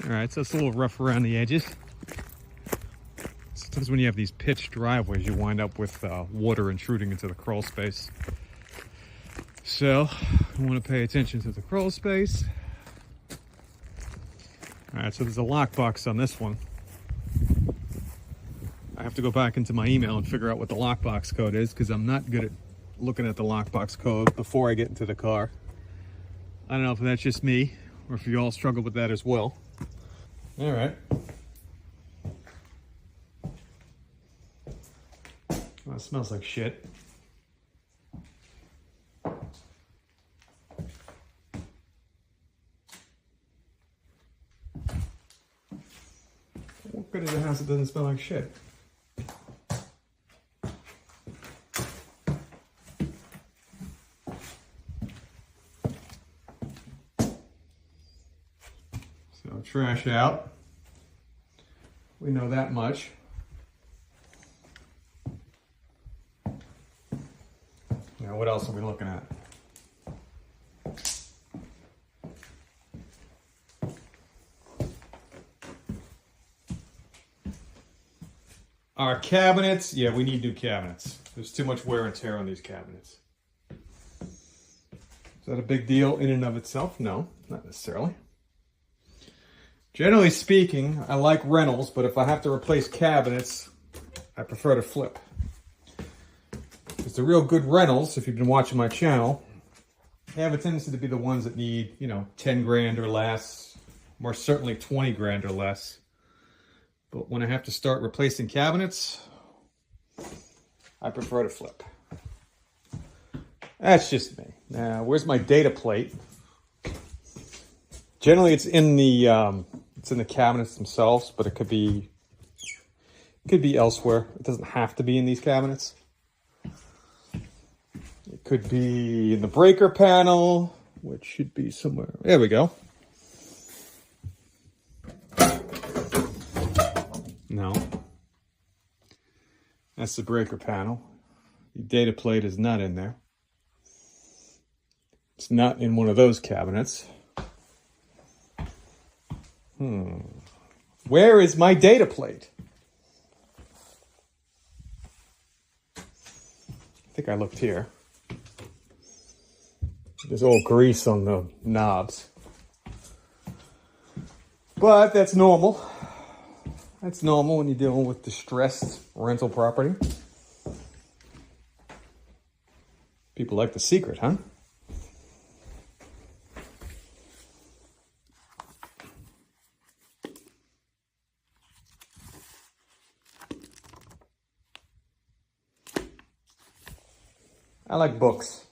All right, so it's a little rough around the edges. Sometimes when you have these pitched driveways, you wind up with water intruding into the crawl space. So you want to pay attention to the crawl space. All right, so there's a lockbox on this one. I have to go back into my email and figure out what the lockbox code is because I'm not good at looking at the lockbox code before I get into the car. I don't know if that's just me or if you all struggle with that as well. All right. Well, it smells like shit. What good is a house that doesn't smell like shit? So trash out. We know that much. Now, what else are we looking at? Our cabinets, yeah, we need new cabinets. There's too much wear and tear on these cabinets. Is that a big deal in and of itself? No, not necessarily. Generally speaking, I like rentals, but if I have to replace cabinets, I prefer to flip. Because the real good rentals, if you've been watching my channel, they have a tendency to be the ones that need, 10 grand or less, more certainly 20 grand or less. But when I have to start replacing cabinets, I prefer to flip. That's just me. Now, where's my data plate? Generally, it's in the cabinets themselves, but it could be elsewhere. It doesn't have to be in these cabinets. It could be in the breaker panel, which should be somewhere. There we go. No. That's the breaker panel. The data plate is not in there. It's not in one of those cabinets. Where is my data plate? I think I looked here. There's old grease on the knobs. But that's normal. That's normal when you're dealing with distressed rental property. People like the secret, huh? I like books.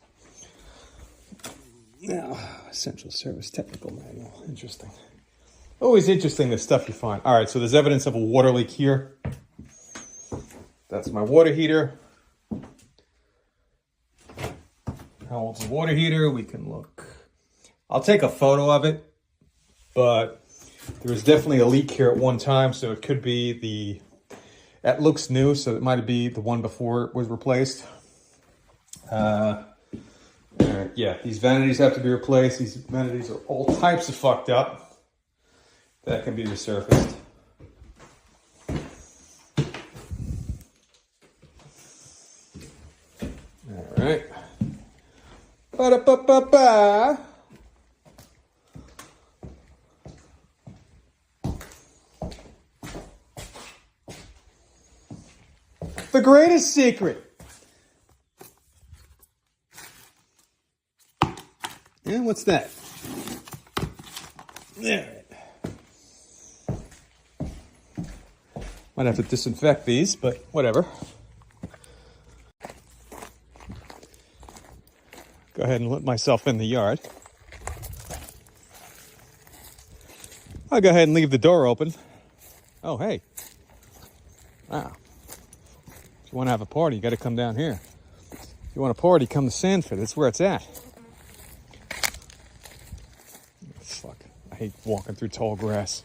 Now, Essential Service Technical Manual. Interesting. Always interesting, the stuff you find. All right, so there's evidence of a water leak here. That's my water heater. How old's the water heater? We can look. I'll take a photo of it, but there was definitely a leak here at one time, so it could be that looks new, so it might be the one before it was replaced. Yeah, these vanities have to be replaced. These vanities are all types of fucked up. That can be resurfaced. All right. Ba-da-ba-ba-ba. The greatest secret. Yeah, what's that? There. Might have to disinfect these, but whatever. Go ahead and let myself in the yard. I'll go ahead and leave the door open. Oh, hey. Wow. If you want to have a party, you got to come down here. If you want a party, come to Sanford. That's where it's at. Fuck. I hate walking through tall grass.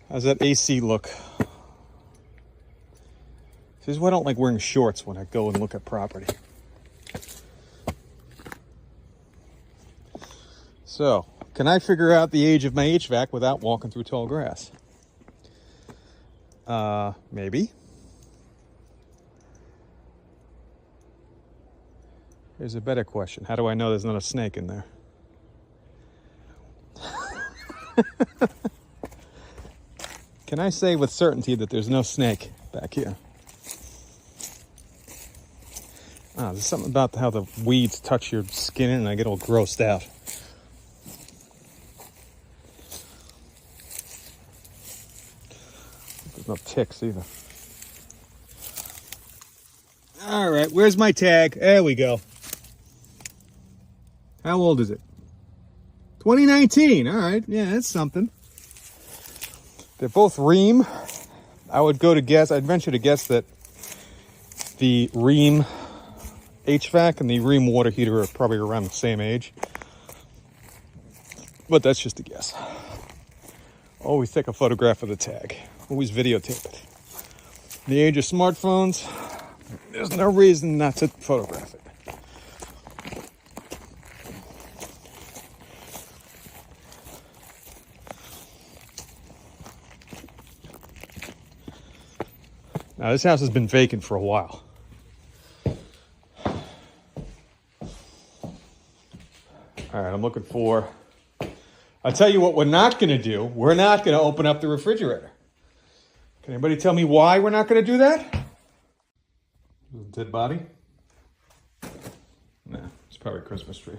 How's that AC look? This is why I don't like wearing shorts when I go and look at property. So, can I figure out the age of my HVAC without walking through tall grass? Maybe. Here's a better question. How do I know there's not a snake in there? Can I say with certainty that there's no snake back here? There's something about how the weeds touch your skin and I get all grossed out. There's no ticks either. All right, where's my tag? There we go. How old is it? 2019. All right, yeah, that's something. They're both Rheem. I'd venture to guess that the Rheem HVAC and the Rheem water heater are probably around the same age. But that's just a guess. Always take a photograph of the tag. Always videotape it. In the age of smartphones, there's no reason not to photograph it. Now, this house has been vacant for a while. All right, I'm looking for... I'll tell you what we're not going to do. We're not going to open up the refrigerator. Can anybody tell me why we're not going to do that? Dead body? No, it's probably a Christmas tree.